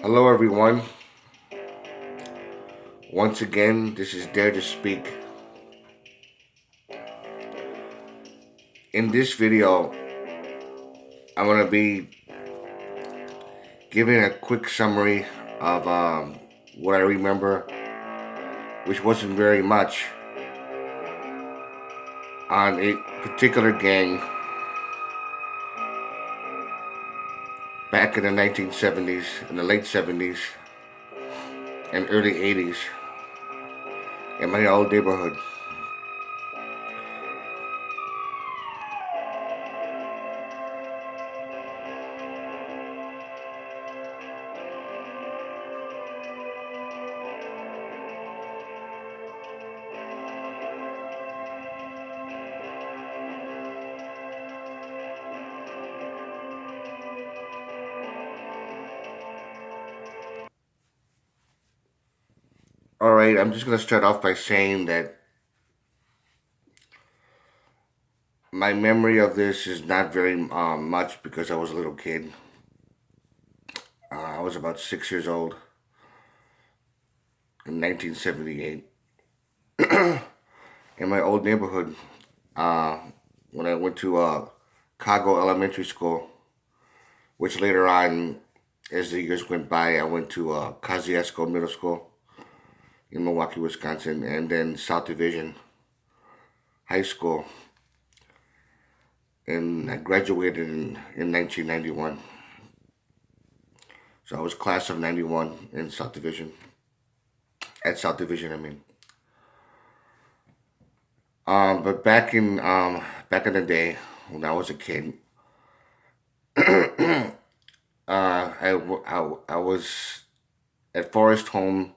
Hello, everyone. Once again, this is Dare to Speak. In this video, I'm going to be giving a quick summary of what I remember, which wasn't very much, on a particular gang back in the 1970s, in the late 70s, and early 80s in my old neighborhood. All right, I'm just going to start off by saying that my memory of this is not very much because I was a little kid. I was about 6 years old in 1978 in my old neighborhood. Uh, when I went to Cago Elementary School, which later on, as the years went by, I went to Kosciuszko Middle School in Milwaukee, Wisconsin, and then South Division High School. And I graduated in 1991. So I was class of 91 in South Division. At South Division, I mean. But back in the day when I was a kid, I was at Forest Home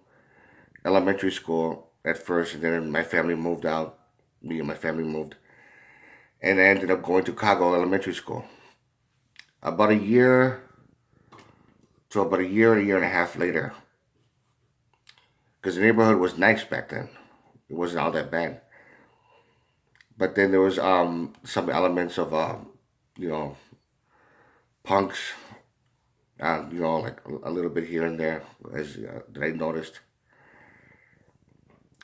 Elementary School at first, and then my family moved out. Me and my family moved, and I ended up going to Cago Elementary School. About a year about a year and a half later, because the neighborhood was nice back then. It wasn't all that bad. But then there was some elements of you know punks, like a little bit here and there as that I noticed.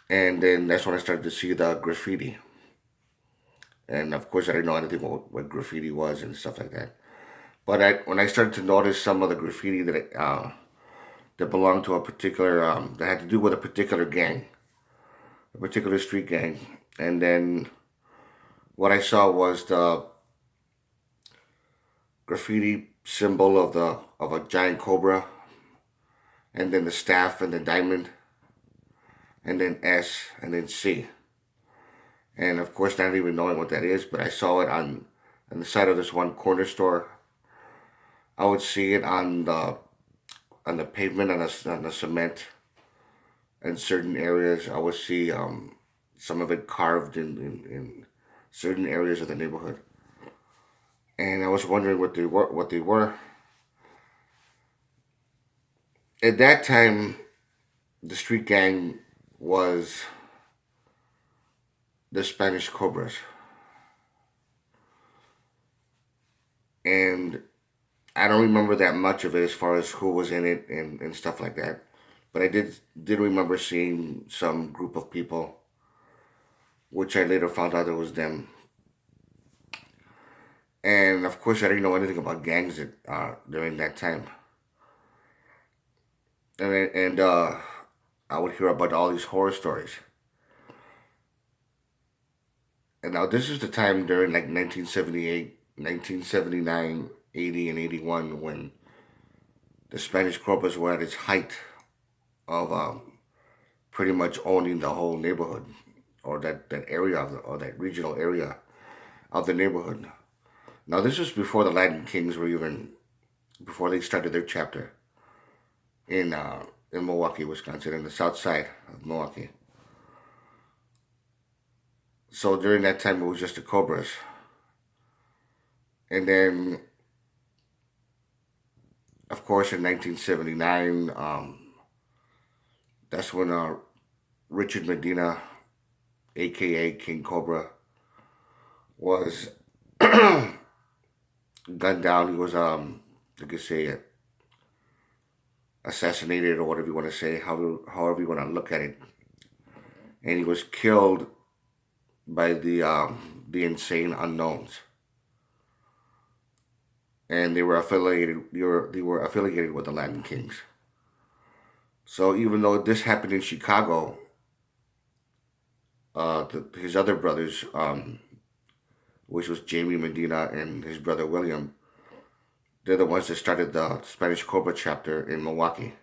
And then that's when I started to see the graffiti. And of course, I didn't know anything about what graffiti was and stuff like that. But when I started to notice some of the graffiti that belonged to a particular that had to do with a particular gang, a particular street gang, and then what I saw was the graffiti symbol of a giant cobra, and then the staff and the diamond, and then S and then C, and of course not even knowing what that is, but I saw it on the side of this one corner store. I would see it on the pavement on the cement in certain areas. I would see some of it carved in certain areas of the neighborhood, and I was wondering what they were. At that time, the street gang was the Spanish Cobras, and I don't remember that much of it as far as who was in it and stuff like that. But I did remember seeing some group of people, which I later found out it was them. And of course, I didn't know anything about gangs during that time. And I would hear about all these horror stories. And now this is the time during like 1978, 1979, 80, and 81 when the Spanish Cobras were at its height of pretty much owning the whole neighborhood, or that area or that regional area of the neighborhood. Now this was before the Latin Kings were even before they started their chapter in Milwaukee, Wisconsin, in the south side of Milwaukee. So during that time, it was just the Cobras, and then of course in 1979, that's when Richard Medina, aka King Cobra, was gunned down. He was, like I say, assassinated, or whatever you want to say, however you want to look at it. And he was killed by the insane unknowns, and they were affiliated with the Latin Kings. So even though this happened in Chicago, his other brothers, which was Jamie Medina and his brother William, they're the ones that started the Spanish Cobra chapter in Milwaukee.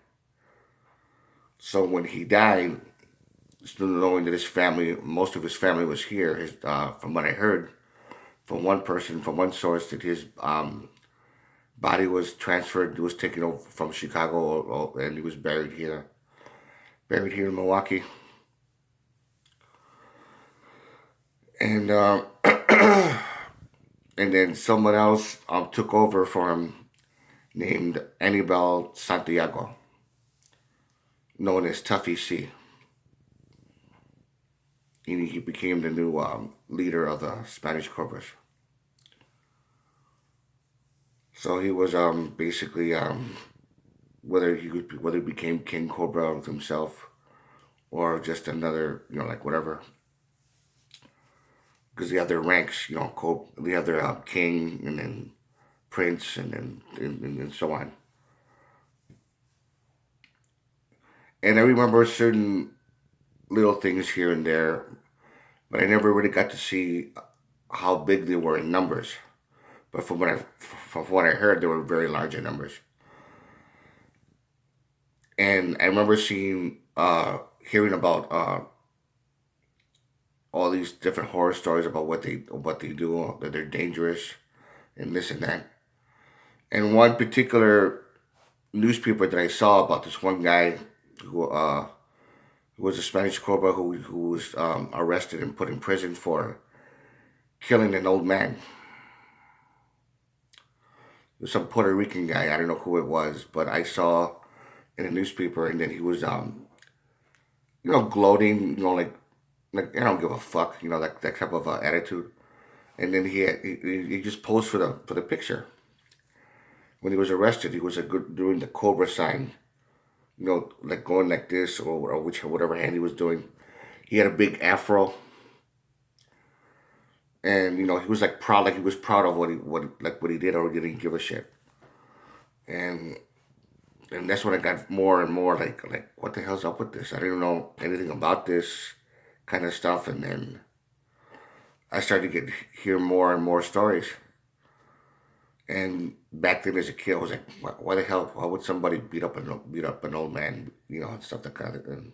So when he died, still knowing that his family, most of his family was here, from what I heard from one person, from one source, that his body was transferred, was taken over from Chicago, and he was buried here in Milwaukee. And and then someone else took over for him, named Anibal Santiago, known as Tuffy C. He became the new leader of the Spanish Cobras. So he was basically whether he became King Cobra himself, or just another, like whatever, because they have their ranks, they have their king, and then prince, and then and so on. And I remember certain little things here and there, but I never really got to see how big they were in numbers. But from what I heard, they were very large in numbers. And I remember hearing about all these different horror stories about what they do, that they're dangerous and this and that. And one particular newspaper that I saw about this one guy who was a Spanish Cobra, who was arrested and put in prison for killing an old man. It was some Puerto Rican guy. I don't know who it was, but I saw in a newspaper, and then he was gloating, like I don't give a fuck, that type of attitude. And then he just posed for the picture. When he was arrested, he was doing the Cobra sign, like going like this, or whatever hand he was doing. He had a big afro, and he was like he was proud of what he did, or he didn't give a shit. And that's when I got more and more like what the hell's up with this? I didn't know anything about this kind of stuff, and then I started to hear more and more stories. And back then, as a kid, I was like, why the hell? Why would somebody beat up an old man? And stuff like that, and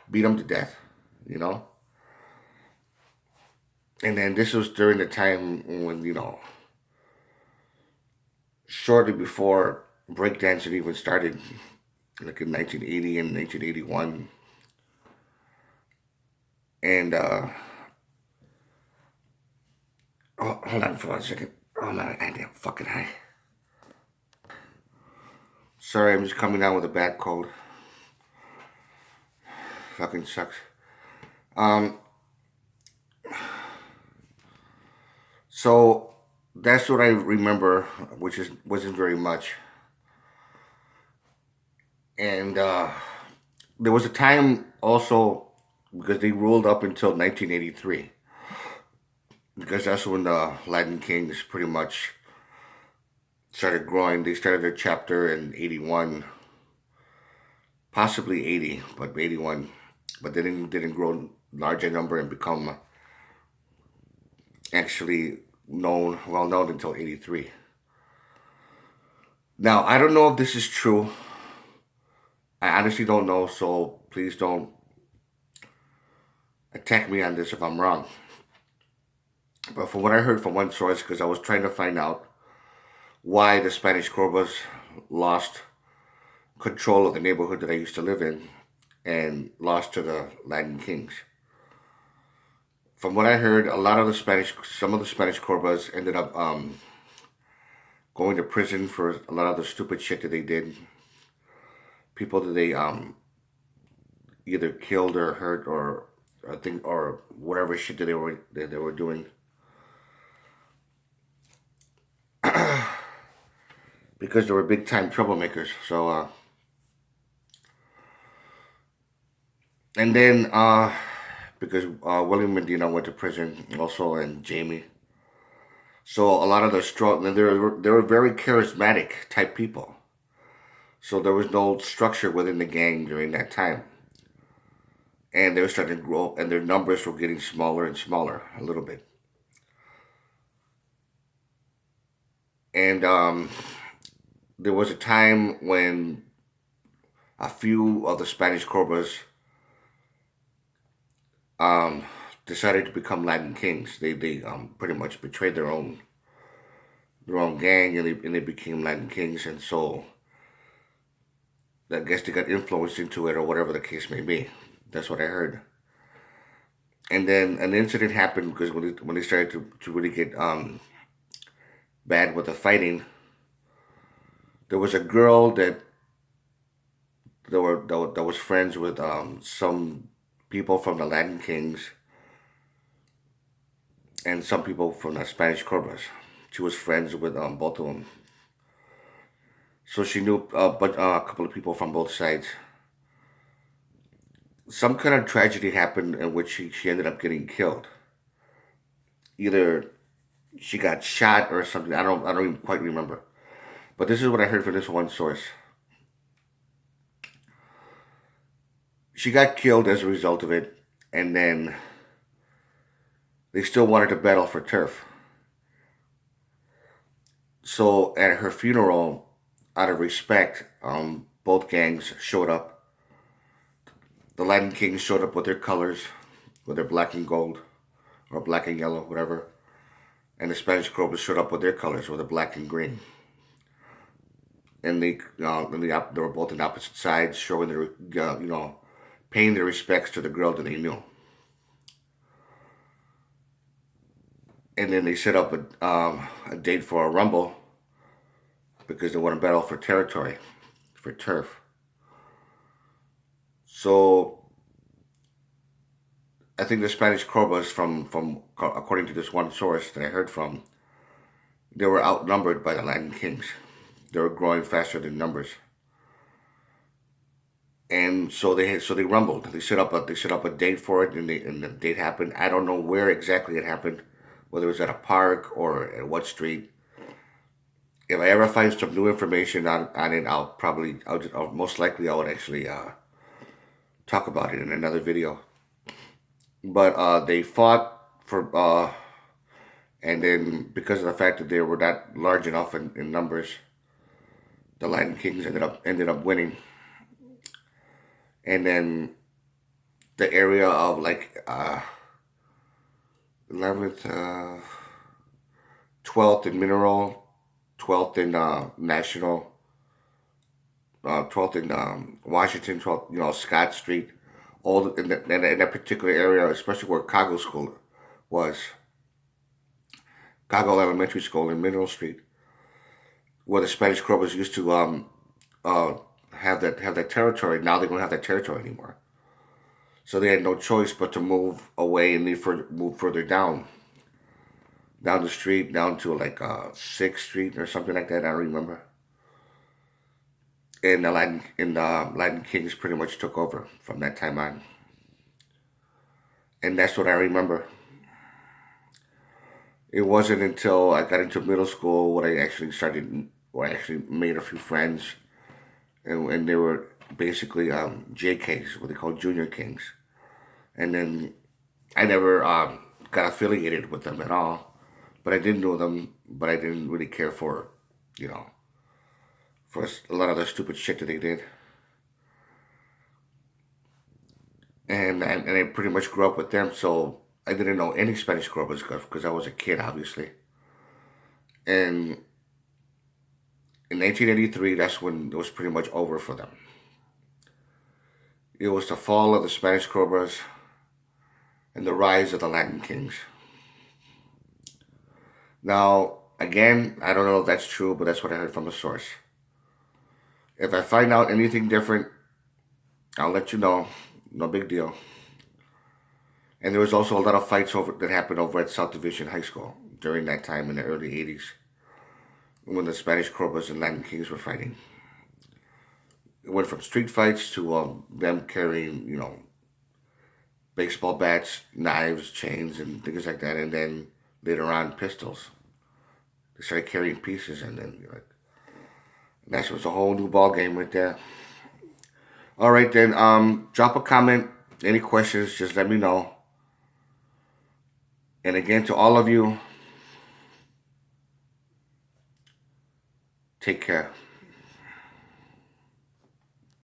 beat him to death, you know. And then this was during the time when, shortly before breakdancing even started, like in 1980 and 1981. And hold on for 1 second. Oh man, I damn fucking high. Sorry, I'm just coming down with a bad cold. Fucking sucks. Um, so that's what I remember, which wasn't very much. And there was a time also, because they ruled up until 1983, because that's when the Latin Kings pretty much started growing. They started their chapter in 81, possibly 80, but 81. But they didn't grow large in number and become actually well known until 83. Now, I don't know if this is true. I honestly don't know, so please don't attack me on this if I'm wrong. But from what I heard from one source, because I was trying to find out why the Spanish Cobras lost control of the neighborhood that I used to live in and lost to the Latin Kings. From what I heard, some of the Spanish Cobras ended up going to prison for a lot of the stupid shit that they did. People that they either killed or hurt, or I think, or whatever shit that they were doing. Because they were big time troublemakers. So And then because William Medina went to prison also, and Jamie. So a lot of the strong, they were very charismatic type people. So there was no structure within the gang during that time, and they were starting to grow, and their numbers were getting smaller and smaller a little bit. And there was a time when a few of the Spanish Cobras um, decided to become Latin kings. They pretty much betrayed their own gang, and they became Latin kings. And so I guess they got influenced into it, or whatever the case may be. That's what I heard. And then an incident happened because when they started to really get bad with the fighting, there was a girl that was friends with some people from the Latin Kings and some people from the Spanish Cobras. She was friends with both of them, so she knew but a couple of people from both sides. Some kind of tragedy happened in which she ended up getting killed. Either she got shot or something. I don't even quite remember. But this is what I heard from this one source. She got killed as a result of it, and then they still wanted to battle for turf. So at her funeral, out of respect, both gangs showed up. The Latin Kings showed up with their colors, with their black and gold, or black and yellow, whatever. And the Spanish Cobras showed up with their colors, with the black and green. And they were both on opposite sides, showing their, paying their respects to the girl that they knew. And then they set up a date for a rumble because they want to battle for territory, for turf. So I think the Spanish Cobras, from according to this one source that I heard from, they were outnumbered by the Latin Kings. They were growing faster than numbers, and so they rumbled. They set up a date for it, and the date happened. I don't know where exactly it happened, whether it was at a park or at what street. If I ever find some new information on it, I'll most likely I would actually talk about it in another video. But they fought for, and then because of the fact that they were not large enough in numbers, the Latin Kings ended up winning. And then the area of like 11th, 12th in Mineral, 12th in National, 12th in Washington, 12th, Scott Street, all in that particular area, especially where Cargo School was, Cargo Elementary School in Mineral Street, where the Spanish Cobras used to uh, have that territory. Now they don't have that territory anymore. So they had no choice but to move away and move further down the street, down to like Sixth Street or something like that. I don't remember. And the Latin Kings pretty much took over from that time on, and that's what I remember. It wasn't until I got into middle school where I actually made a few friends, and they were basically JKs, what they call Junior Kings. And then I never got affiliated with them at all, but I did know them, but I didn't really care you know, for a lot of the stupid shit that they did. And I pretty much grew up with them, so I didn't know any Spanish Cobras because I was a kid, obviously. And in 1983, that's when it was pretty much over for them. It was the fall of the Spanish Cobras and the rise of the Latin Kings. Now, again, I don't know if that's true, but that's what I heard from a source. If I find out anything different, I'll let you know. No big deal. And there was also a lot of fights that happened over at South Division High School during that time in the early 80s when the Spanish Cobras and Latin Kings were fighting. It went from street fights to them carrying, baseball bats, knives, chains, and things like that. And then later on, pistols. They started carrying pieces, and then you're like, that was a whole new ball game right there. All right, then. Drop a comment. Any questions? Just let me know. And again, to all of you, take care.